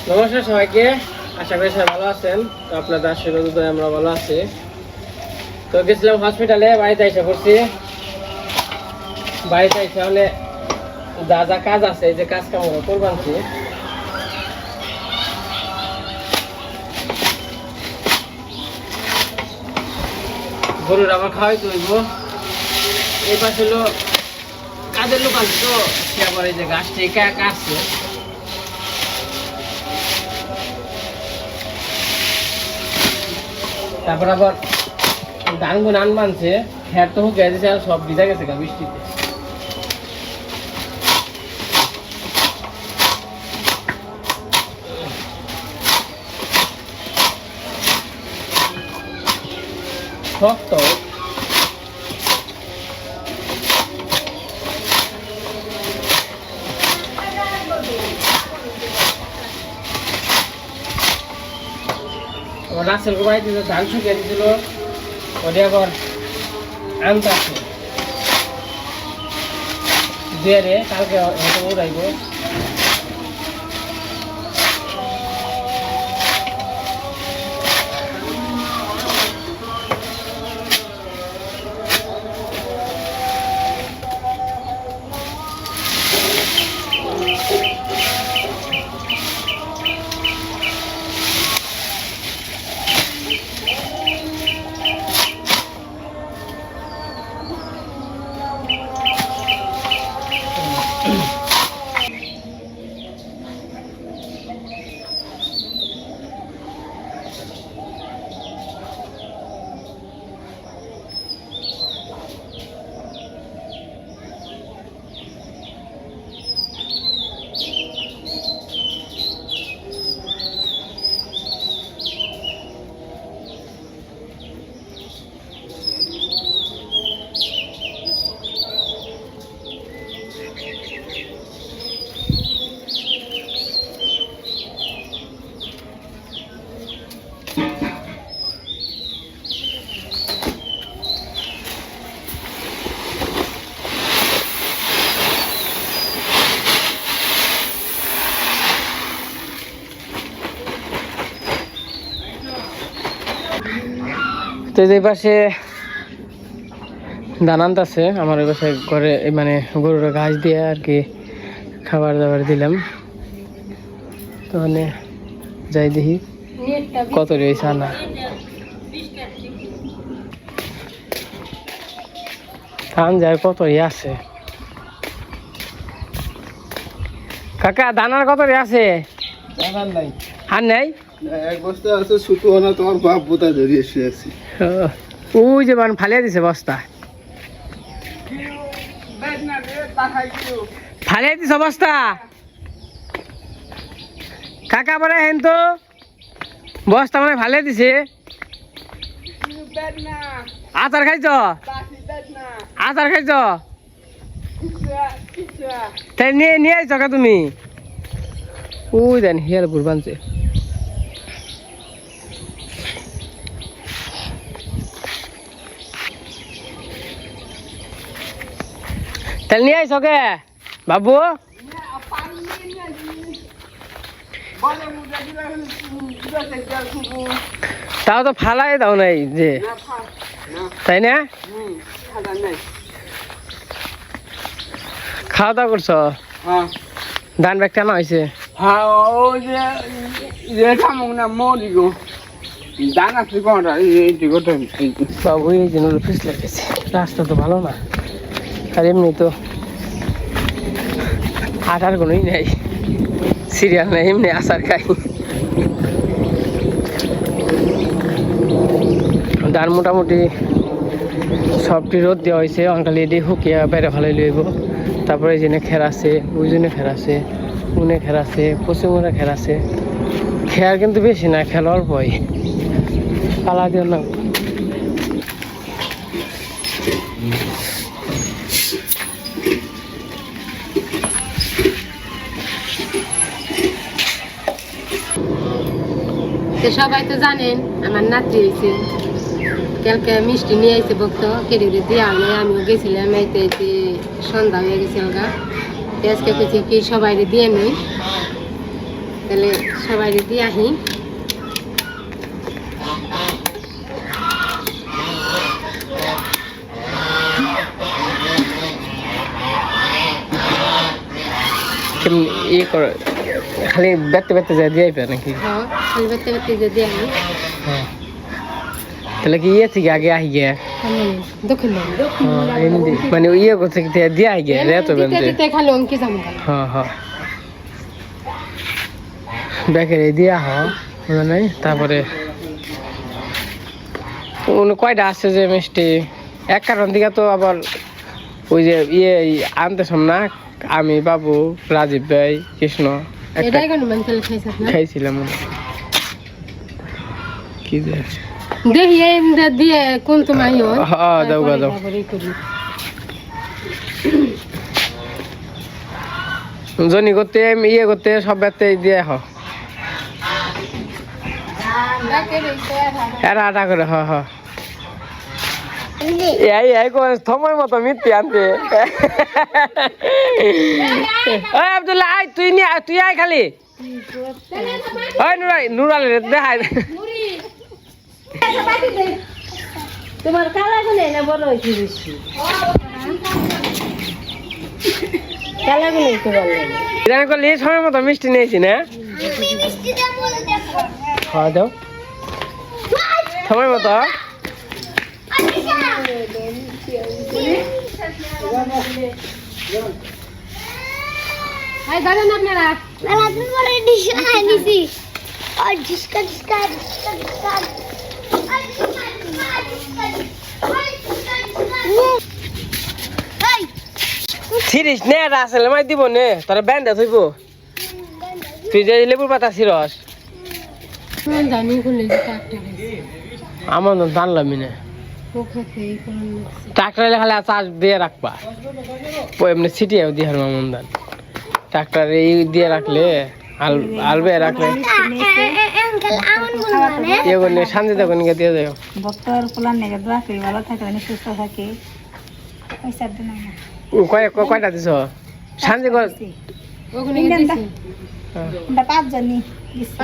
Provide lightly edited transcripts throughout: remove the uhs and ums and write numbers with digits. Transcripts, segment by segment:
নমস্কার সবাইকে, আশা করি সবাই ভালো আছেন। তো আপনাদের আশীর্বাদে আমরা ভালো আছি। তো গেছিলাম হসপিটালে, বাড়িতে এসে পড়ছি। বাড়িতে এসে হলে যা যা কাজ আছে, এই যে কাজ কাম করবানছি। গরুর আবার খাওয়াই তৈব। এই পাশে হলো কাজের লোক আছে, তো সে আবার এই যে গাছ থেকে কাটছে। তারপর আবার ধান গুন আন মানছে, হ্যাঁ তো গেছে আর সব ভিজা গেছে গা বৃষ্টিতে। শক্ত রাসেল গোবাই দিল, ধান শুকিয়ে দিয়েছিল, ওটা আবার আনতে আসে দিয়ে কালকে হয়তো উড়াইব। তো এই পাশে ধান আনতেছে, আমার ওই পাশে ঘরে মানে গরুর ঘাস দিয়ে আর কি খাবার দাবার দিলাম। তো মানে যাই দেখি কত রয়েছে আনা। ধান যায় কত আছে কাকা, দানার কত আছে? আর নাই, এক বস্তা আছে শুধু না, তোমার বাপ বোতা ধরিয়ে শুয়েছি। ওই যে মানে ফালিয়ে দিছে বস্তা, ফালিয়ে দিছে বস্তা। কাকা বলে হেন তো বস্তা মানে ফালিয়ে দিছে। আচার খাইছ? আচার খাইছ? তাই নিয়ে আইছ কা তুমি? ওই দেন হিয়ার বুড় বানছে। তাহলে নিয়ে আইস কে বাবু? তাও তো ফালাই দাও নাই যে, তাই না? খাওয়া দাওয়া করছো? ধান ব্যাগ কেনা হয়েছে? বাবু এই জন্য ফিস লেগেছে, রাস্তা তো ভালো না, আর এমনি তো আটার কোনোই নেই, সিরিয়াল নেই, এমনি আচার খাই। ধান মোটামুটি সবটি রোদ দেওয়া হয়েছে, অঙ্কালি এটি শুকিয়ে বাইরে ভালোই লইব। তারপরে এই জন্য খের আছে, ওই জন্য খের আছে, উনে খের আছে, পশ্চিমরা খের আছে। খেয়ার কিন্তু বেশি না, খেল অল্পই, পালা দিও না। সবাই তো জানেন আমার নাতি হয়েছে, কালকে মিষ্টি নিয়ে আইছে ভক্ত কেটে দিয়ে আনে, আমিও গেছিলাম। এইতে সন্ধ্যা হয়ে গেছে ওগা, আজকে কিছু কি সবাই দিয়ে নেই। তাহলে সবাই দিয়ে আহি ইয়ে করে খালি বেতে বেতে যায় দিয়ে আইবে নাকি? হ্যাঁ খালি বেতে বেতে যদি আহি হ্যাঁ তাহলে কি ইয়ে থেকে আগে আহি গে দক্ষিণ এমনি মানে ইয়ে করতে দিয়ে আহি গে রেতো বেঁধে দিতে খালি অঙ্কি যাবো হ্যাঁ হ্যাঁ ব্যাকের দিয়া হ নাই তারপরে কয়টা আসছে যে মিষ্টি এক কারণ দিকে তো আবার ওই যে ইয়ে আনতেছম না আমি বাবু রাজীব ভাই কৃষ্ণ এটাই কেন মেন্টাল খাইছিলাম কি যে দেখি দিয়ে কোন তোমার হ্যাঁ দাও গা দাও জনি করতে ইয়ে করতে সব বেতে দিয়ে হ এরা আটা করে হ হ এই এই কোন সময় মতো মিথ্যে আনতে ওই আব্দুল্লাহ আয় তুই নিয়ে তুই আয় খালি ওই নুরাল রে দেখাই তোমার কালা গুনে না বড় হইছে বেশি কালা গুনে তো ভালো জানা করলে সময় মতো মিষ্টি নিয়েছি না খাওয়া দাও সময় মতো আই দাঁড়ান আপনারা मैं तुम्हें बोले डिश है निसी और जिसका जिसका जिसका जिसका সিরিজ নে আসলে মাই দিব নে তোর ব্যান্ডে থইব তুই যে লেবুর পাতা সিরস জানি কোন লেগে কাটতে আমার তো জানলামই না ট্রাক্টর খালি চাষ দিয়ে রাখবা এমনি ছিটিয়েও দিয়ে হার মামন ধান ট্রাক্টর এই দিয়ে রাখলে আলবে রাখলে अंकल आवन बोलवाने ইয়ে করলে শান্তি তখন দিয়ে দেয় ডক্টর প্লান নেগে দোয়া করি ভালো থাকে মানে সুস্থ থাকে পয়সা দেন না কয়টা দিছ শান্তি কর ওখানে আমরা পাঁচজনই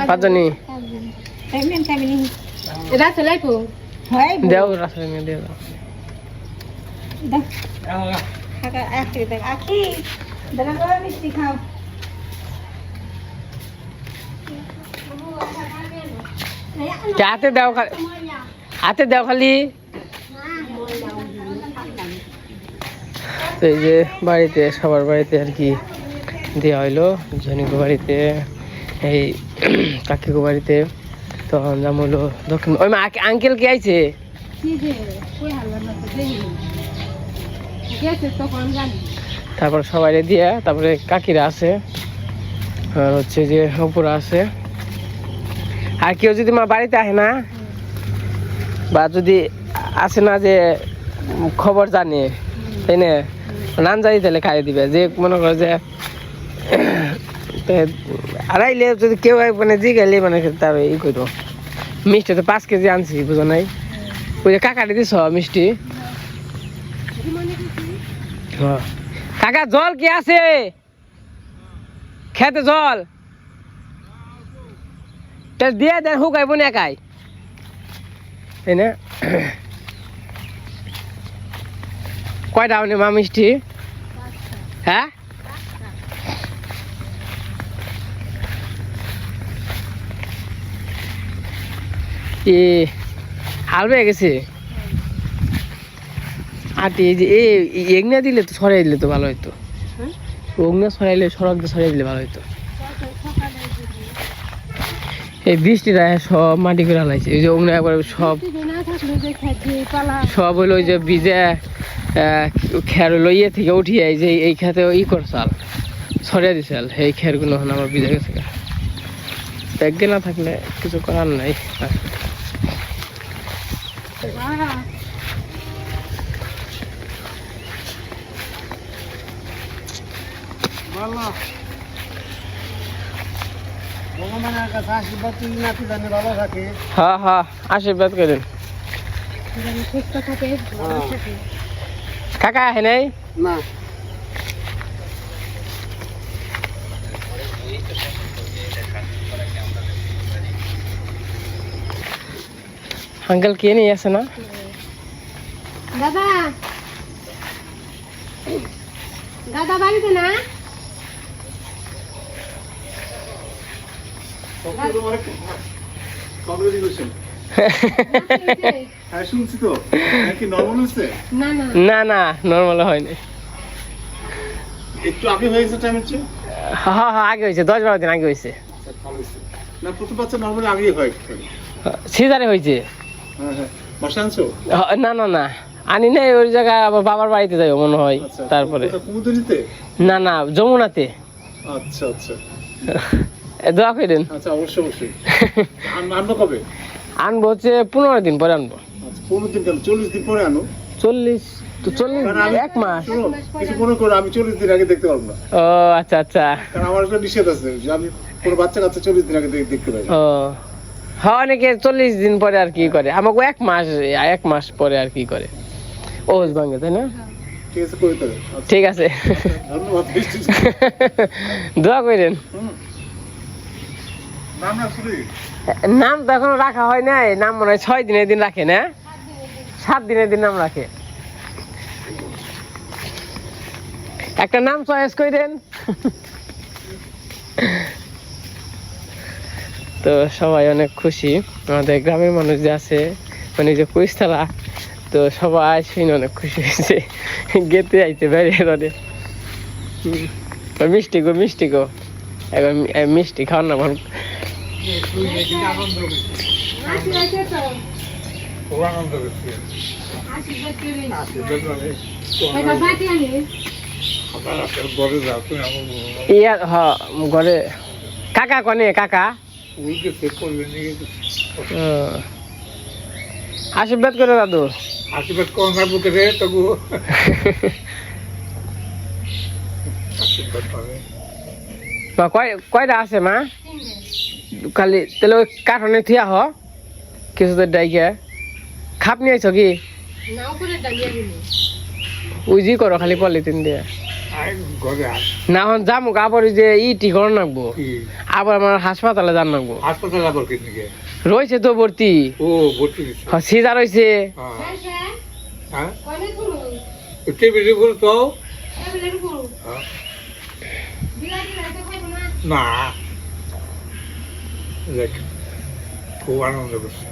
পাঁচজনই প্রেগনেন্ট ফ্যামিলি এটা চলাই পো হয় দেও রাস্তায় নিয়ে দিয়ে দাও দাও কাকা আখি দেখ আখি দাদা করে মিষ্টি খাও হাতে দাও হাতে দাও খালি তো এই যে বাড়িতে সবার বাড়িতে আর কি দেওয়া হইলো জনিকো বাড়িতে এই কাকিকো বাড়িতে তখন যাম হলো দক্ষিণ ওই মা আঙ্কেল কি আইছে কি যে কই হালবা না তো দেখি গেছে তো কোন জানি তারপর সবাই দিয়ে তারপরে কাকিরা আছে আর হচ্ছে যে উপরে আছে আর কেউ যদি মা বাড়িতে আসে না বা যদি আসে না যে খবর জানে তাই না নান যাই তাহলে খাইয়ে দিবে যে মনে করে যে আড়াইলে যদি কেউ মানে জিগাইলে মানে তার ই করো মিষ্টি তো 5 কেজি আনছি বুঝো নাই ওই যে কাকাটি দিছ মিষ্টি কাকা জল কি আছে খেতে জল দিয়ে দেন হুকাইব না একাই তাই না কয়টা মানে মা মিষ্টি হ্যাঁ এ হালবে গেছে আটি এই যে এগনা দিলে তো ছড়াই দিলে তো ভালো হইতো ওগনা ছড়াইলে সড়ক দিয়ে ছড়াই দিলে ভালো হইতো এই বৃষ্টিটা সব মাটি করে হালাইছে এই যে ওগনা একবার সব সব হইলো ওই যে ভিজে খের লইয়ে থেকে উঠিয়ে এই যে এই খেতে ই করছাল ছড়িয়ে দিছাল এই খেরগুলো আমার ভিজে গেছে ব্যাগে না থাকলে কিছু করার নাই হ্যাঁ হ্যাঁ আশীর্বাদ করেন কাকা আহে নাই না আঙ্কেল কে নিয়ে আসে না? দাদা দাদা বাড়িতে না? কংগ্রেচুলেশন। হ্যাঁ শুনছি তো, কি নর্মাল হচ্ছে? না না না না নর্মাল হয়নি। একটু আগে হয়ে গেছে টাইমের চেয়ে। হ্যাঁ হ্যাঁ আগে হয়েছে, 10-12 দিন আগে হয়েছে। ভালো হয়েছে। না প্রথম বাচ্চা নর্মালি আগেই হয় একটুখানি। সিজারে হয়েছে। হ্যাঁ হ্যাঁ, বাসা আনছো? না না না আনি নাই, ওই জায়গায় আবার বাবার বাড়িতে যাই মনে হয়। আচ্ছা, তারপরে কোথায়, কুমুদিনীতে? না না যমুনাতে। আচ্ছা আচ্ছা দোয়া করেন। আচ্ছা, অবশ্যই অবশ্যই। আনবো কবে? আনবো হচ্ছে 15 দিন পরে আনবো। আচ্ছা 15 দিন কেন, 40 দিন পরে আনো। 40 তো 40 কারণ আমি- 1 মাস। শোনো, কিছু মনে করো, আমি 40 দিন আগে দেখতে পারবো না, ও আচ্ছা আচ্ছা। কারণ আমার একটা নিষেধ আছে যে আমি কোনো বাচ্চা কাচ্চা 40 দিন আগে দেখতে পাই না। ও হ্যাঁ, অনেকে 40 দিন পরে আর কি করে, আমাকে 1 মাস পরে আর কি করে। ওজ ভাঙে তাই না? ঠিক আছে, করে দেবে। আচ্ছা, ঠিক আছে। ধন্যবাদ। দোয়া করেন। নাম না শুনি। নাম তো এখনো রাখা হয় নাই, নাম মনে হয় 6 দিনের দিন রাখে না, 7 দিনের দিন নাম রাখে। একটা নাম চয়েস করে দেন। তো সবাই অনেক খুশি, আমাদের গ্রামের মানুষ যে আছে মানে যে কুইস্তারা, তো সবাই শুনে অনেক খুশি হয়েছে। গেতে আইতে বেরিয়ে ধরে মিষ্টি গো এখন মিষ্টি খাওয়ার না ভালো। ইয়া ঘরে কাকা কনে কাকা আশীর্বাদ করে দাদু। আশীর্বাদ কোন বুকে রে তবু আশীর্বাদ পাবে। মা কয়টা আছে মা? খালি তাহলে ওই কাঠনে থিয়া হ কিছু তো ডাইকে খাপ নিয়ে আইছ কি? নাও করে ডালিয়া দিলে উজি করো খালি পলিথিন দিয়ে ঘরে না। এখন যাবো আবার ওই যে ইটি কর নাকবো, আবার আমার হাসপাতালে যান নাকবো। হাসপাতালে আবার কি নিয়ে রয়েছে তো ভর্তি। ও ভর্তি দিচ্ছে। সিজার রয়েছে। হ্যাঁ কনে তুমি টেবিলে বল তো এবেলের পুরো বিলা বিলা তো খাইবো না না, দেখ খুব আনন্দ করছে।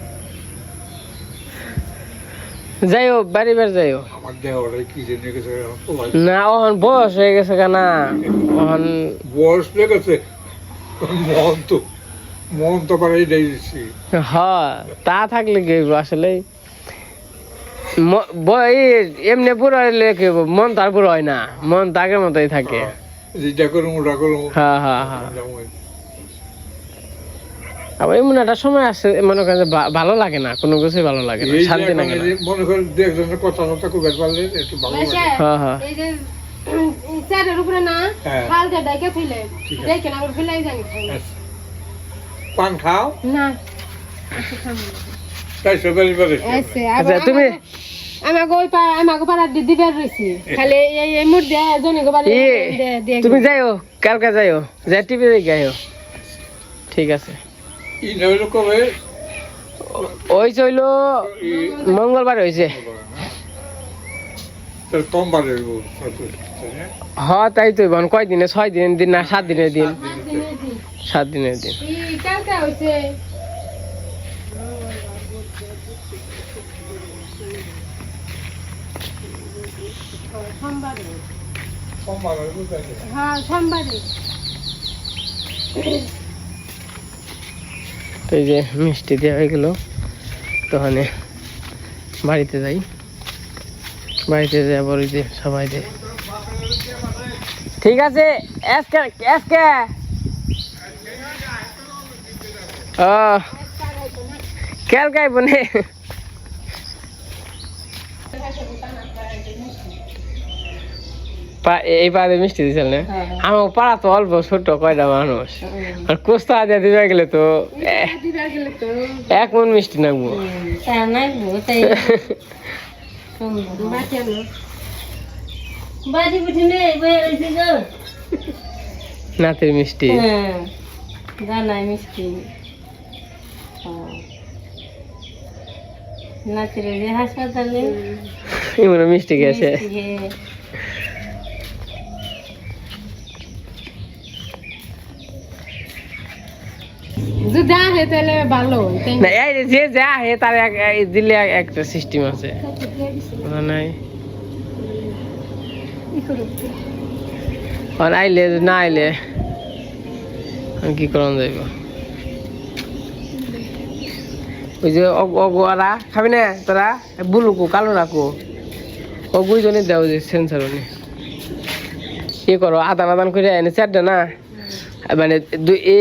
যাইও বাড়ি বের যাইও। আমার দেহ কি জেনে গেছে না ওহন বয়স হয়ে গেছে কেনা, ওহন বয়স লেগেছে, মন তো বাড়াই দিয়েছি। হ্যাঁ তা থাকলে কি হইব আসলে, এমনি বুড়ো হইলে কি হইব, মন তার বুড়ো হয় না, মন তো আগের মতোই থাকে। যেটা করুম ওটা করুম। হ্যাঁ হ্যাঁ হ্যাঁ আবার এমন একটা সময় আসে মনে করেন যে ভালো লাগে না, কোনো কিছুই ভালো লাগে না, শান্তি লাগে না। মনে করেন দু একজনের কথা কবে পারলে একটু ভালো লাগে। হ্যাঁ হ্যাঁ এই যে স্যারের উপরে না হ্যাঁ। হালকা ডাইকে ফেলে দেখে না আবার ফেলাই জানি পান খাও না তাই সবাই বলে এসে আচ্ছা তুমি আমাকে পাড়া দিবার রয়েছি খালি এই মুহূর্তে জনে গো বাড়ি তুমি যাইও, কালকে যাইও, যাই টিভি দেখে আইও। ঠিক আছে। ই নইলো কবে ওই চইল মঙ্গলবার হয়েছে। তাহলে কম বাড়ে হ্যাঁ তাই তো কয়দিনে, 6 দিনের দিন না 7 দিনের দিন? 7 দিনের দিন। কালকে হয়েছে হ্যাঁ সোমবারে। তো এই যে মিষ্টি দেওয়া হয়ে গেল, তখন বাড়িতে যাই, বাড়িতে যাই আবার ওই যে সবাই দে। ঠিক আছে এসকে ও কেল গাইব নে এই পাড়ে মিষ্টি দিছিল না আমার পাড়া তো অল্প ছোট কয়টা মানুষ, আর কোস্তা দিয়ে দিবে গেলে তো এক মন মিষ্টি নাকবো। নাতের মিষ্টি জানাই মিষ্টি নাতিরে যে হাসপাতালে ইমন মিষ্টি গেছে যদি আহে তাহলে ভালো তাই না এই যে যা হে তার দিলে একটা সিস্টেম আছে না নাই আর আইলে না আইলে কি করন যাইব ওই যে অগোয়ারা খাবি না তোরা বুলুকু কালো রাখো অগুইজনে দেও যে সেন্সার উনি কি করো আদান আদান করে এনে চারটা না মানে দুই এ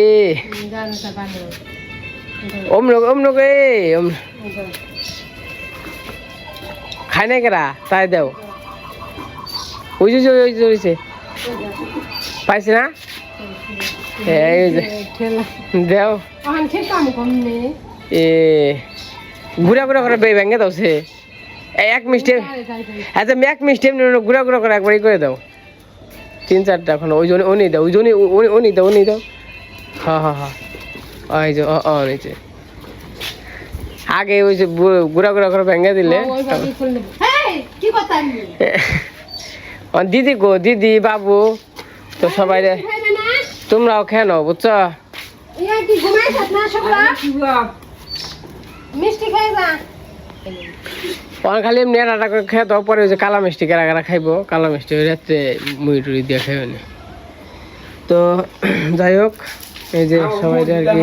জানতে ভালো অমনক এ খাই নাই কেরা তাই দেও ওই যে হয়েছে পাইছি না এই যে ঠেলা দেও ওখান থেকে কাম কম নেই এ ঘুরা ঘুরা করে ভেঙে দাও সে এক মিষ্টি আচ্ছা এক মিষ্টি ঘুরা ঘুরা করে একবারই করে দাও 3-4টা এখন ওই জন্য উনি দাও ওই জন্য উনি দাও হ্যাঁ হ্যাঁ হ্যাঁ ওই যে নিচে আগে ওই যে ঘুরা ঘুরা করে ভেঙে দিলে কি কথা দিদি গো দিদি বাবু তো সবাই তোমরাও খেয়ে নাও বুঝছো কি ঘুমাইছ না সবলা মিষ্টি খাই যা খালি এমনি রান্না করে খেয়ে দাও পরে ওই যে কালা মিষ্টি কারা খাইবো কালা মিষ্টি ওই রাত্রে মুড়ি টুড়ি দিয়ে খাইবে না তো যাই হোক এই যে সবাই আর কি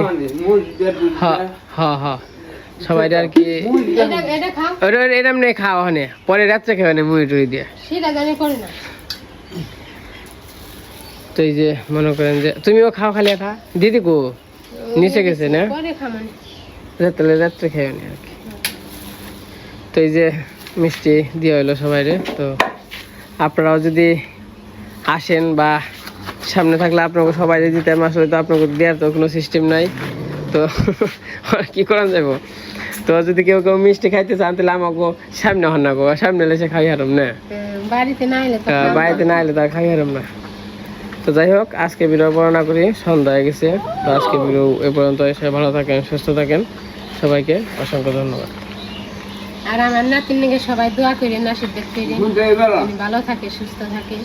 হ্যাঁ হ্যাঁ হ্যাঁ সবাই আর কি এটা খাও এরম নেই খাওয়া হয় পরে রাত্রে খাওয়া নেই মুড়ি টুড়ি দিয়ে সেটা জানি করি না তো এই যে মনে করেন যে তুমিও খাও খালি খা দিদি গো নিচে গেছে না পরে খামান রাত্রে খাইও নি আর কি তো এই যে মিষ্টি দিয়ে হইলো সবাইরে তো আপনারাও যদি আসেন বা সামনে থাকলে আপনাকে সবাই দিতাম আসলে তো আপনাকে দেওয়ার তো কোনো সিস্টেম নাই তো কি করা যাবো তো যদি কেউ মিষ্টি খাইতে চান তাহলে আমাকে সামনে হন না গো সামনে এলে সে খাই হারাম না বাড়িতে না এলে তার খাই হারাম না তো যাই হোক আজকে ভিডিও বর্ণনা করি সন্ধ্যা হয়ে গেছে তো আজকে ভিডিও এ পর্যন্ত এসে ভালো থাকেন সুস্থ থাকেন সবাইকে অসংখ্য ধন্যবাদ আর আমার নাতির সবাই দোয়া করেন আশীর্বাদ করেন ভালো থাকে সুস্থ থাকে